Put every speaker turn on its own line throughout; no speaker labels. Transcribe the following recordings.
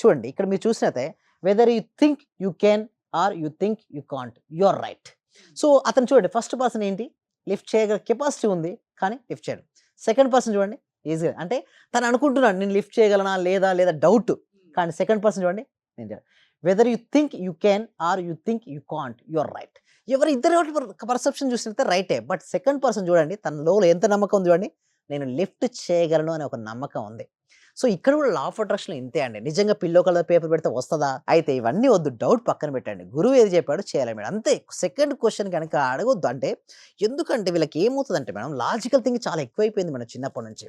చూడండి ఇక్కడ మీరు చూసినట్లయితే whether you think you can or you think you can't you are right. So అతను చూడండి ఫస్ట్ పర్సన్ ఏంటి, లిఫ్ట్ చేయగల కెపాసిటీ ఉంది కానీ లిఫ్ట్ చేయడం. సెకండ్ పర్సన్ చూడండి ఈజీగా, అంటే తను అనుకుంటున్నాడు నేను లిఫ్ట్ చేయగలనా లేదా లేదా డౌట్, కానీ సెకండ్ పర్సన్ చూడండి నేను whether you think you can or you think you can't you are right. ఎవరు ఇద్దరు పర్సెప్షన్ చూసినట్టే రైటే, బట్ సెకండ్ పర్సన్ చూడండి తనలో ఎంత నమ్మకం ఉంది చూడండి, నేను లిఫ్ట్ చేయగలను అనే ఒక నమ్మకం ఉంది. సో ఇక్కడ కూడా లా ఆఫ్ అట్రాక్షన్ ఇంతే అండి. నిజంగా పిల్లో కలర్ పేపర్ పెడితే వస్తుందా? అయితే ఇవన్నీ వద్దు, డౌట్ పక్కన పెట్టండి. గురువు ఏది చెప్పాడో చేయాలి మేడం, అంతే. సెకండ్ క్వశ్చన్ కనుక అడగొద్దు. అంటే ఎందుకంటే వీళ్ళకి ఏమవుతుందంటే మేడం, లాజికల్ థింగ్ చాలా ఎక్కువైపోయింది మన చిన్నప్పటి నుంచి.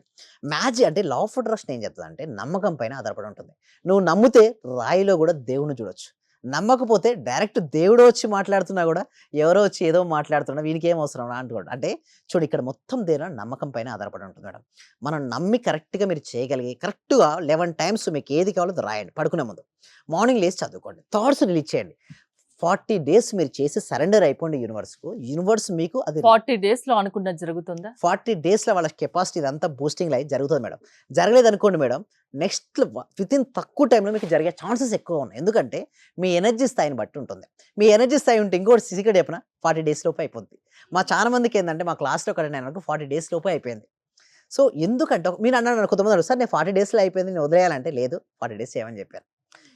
మ్యాజిక్ అంటే లా ఆఫ్ అట్రాక్షన్ ఏం చెప్తుంది అంటే నమ్మకం పైన ఆధారపడి ఉంటుంది. నువ్వు నమ్మితే రాయిలో కూడా దేవుని చూడొచ్చు, నమ్మకపోతే డైరెక్ట్ దేవుడు వచ్చి మాట్లాడుతున్నా కూడా ఎవరో వచ్చి ఏదో మాట్లాడుతున్నా వీనికి ఏం అవసరం అంటుకోండి. అంటే చూడు ఇక్కడ మొత్తం దేని నమ్మకం పైన ఆధారపడి ఉంటుంది మేడం. మనం నమ్మి కరెక్ట్గా మీరు చేయగలిగి కరెక్ట్గా 11 టైమ్స్ మీకు ఏది కావాలో అది రాయండి పడుకునే ముందు. మార్నింగ్ లేచి చదువుకోండి, థాట్స్ రిలీజ్ చేయండి. 40 డేస్ మీరు చేసి సరెండర్ అయిపోండి యూనివర్స్కు. యూనివర్స్ మీకు అది
40 డేస్ లో అనుకున్నది జరుగుతుందా?
40 డేస్లో వాళ్ళ కెపాసిటీ ఇదంతా బూస్టింగ్ లైఫ్ జరుగుతుంది మేడం. జరగలేదు అనుకోండి మేడం, నెక్స్ట్ వితిన్ తక్కువ టైంలో మీకు జరిగే ఛాన్సెస్ ఎక్కువ ఉన్నాయి. ఎందుకంటే మీ ఎనర్జీ స్థాయిని బట్టి ఉంటుంది. మీ ఎనర్జీ స్థాయి ఉంటే ఇంకోటి సీక్రెట్ చెప్పిన 40 డేస్ లోపు అయిపోద్ది. మా చాలా మందికి ఏంటంటే మా క్లాస్లో ఒక 40 డేస్ లోపు అయిపోయింది. సో ఎందుకంటే మీరు అన్నాను కొంతమంది అడుగు సార్ నేను 40 డేస్లో అయిపోయింది నేను వదిలేయాలంటే లేదు, 40 డేస్ చేయమని చెప్పారు.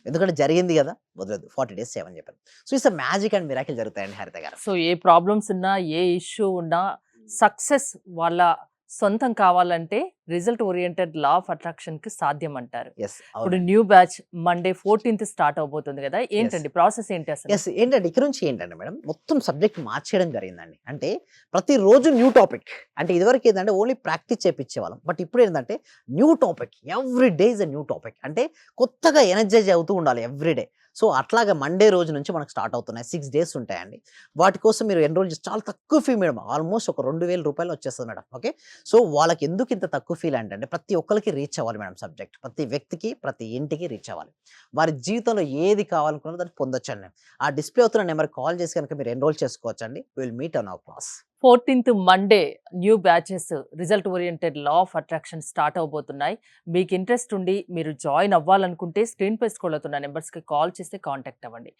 ఎందుకంటే జరిగింది కదా వదలదు, 40 డేస్ చేయమని చెప్పారు. So it's magic and miracle జరుగుతాయండి హరిత గారు.
సో ఏ ప్రాబ్లమ్స్ ఉన్నా ఏ ఇష్యూ ఉన్నా సక్సెస్ వాళ్ళ సొంతం కావాలంటే result oriented law of attraction కి సాధ్యం అంటారు. ఇప్పుడు new batch Monday 14th start అవబోతుంది కదా, ఏంటండి ప్రాసెస్ ఏంటి అసలు?
ఏంటంటే ఇక్కడ నుంచి ఏంటంటే మేడం మొత్తం సబ్జెక్ట్ మార్చేయడం జరిగిందండి. అంటే ప్రతిరోజు న్యూ టాపిక్. అంటే ఇదివరకు ఏంటంటే ఓన్లీ ప్రాక్టీస్ చేపించేవాళ్ళం, బట్ ఇప్పుడు ఏంటంటే new topic, every day is a new topic. అంటే కొత్తగా ఎనర్జైజ్ అవుతూ ఉండాలి ఎవ్రీడే. సో అట్లాగా మండే రోజు నుంచి మనకు స్టార్ట్ అవుతున్నాయి. 6 డేస్ ఉంటాయండి. వాటి కోసం మీరు ఎన్రోల్ చేసి చాలా తక్కువ ఫీ మేడం, ఆల్మోస్ట్ ఒక 2000 రూపాయలు వచ్చేస్తుంది మేడం. ఓకే, సో వాళ్ళకి ఎందుకు ఇంత తక్కువ ఫీల్ అంటే ప్రతి ఒక్కరికి రీచ్ అవ్వాలి మేడం సబ్జెక్ట్, ప్రతి వ్యక్తికి ప్రతి ఇంటికి రీచ్ అవ్వాలి. వారి జీవితంలో ఏది కావాలనుకున్నా దాన్ని పొందొచ్చండి. ఆ డిస్ప్లే అవుతున్న నెంబర్ కాల్ చేసి కనుక మీరు ఎన్రోల్ చేసుకోవచ్చండి. Will meet on our class.
14th Monday new batches result oriented law of attraction start అవబోతున్నాయి. మీకు ఇంట్రెస్ట్ ఉండి మీరు జాయిన్ అవ్వాలనుకుంటే స్క్రీన్ పై స్క్రోల్ అవుతున్న నెంబర్స్కి కాల్ చేస్తే కాంటాక్ట్ అవ్వండి.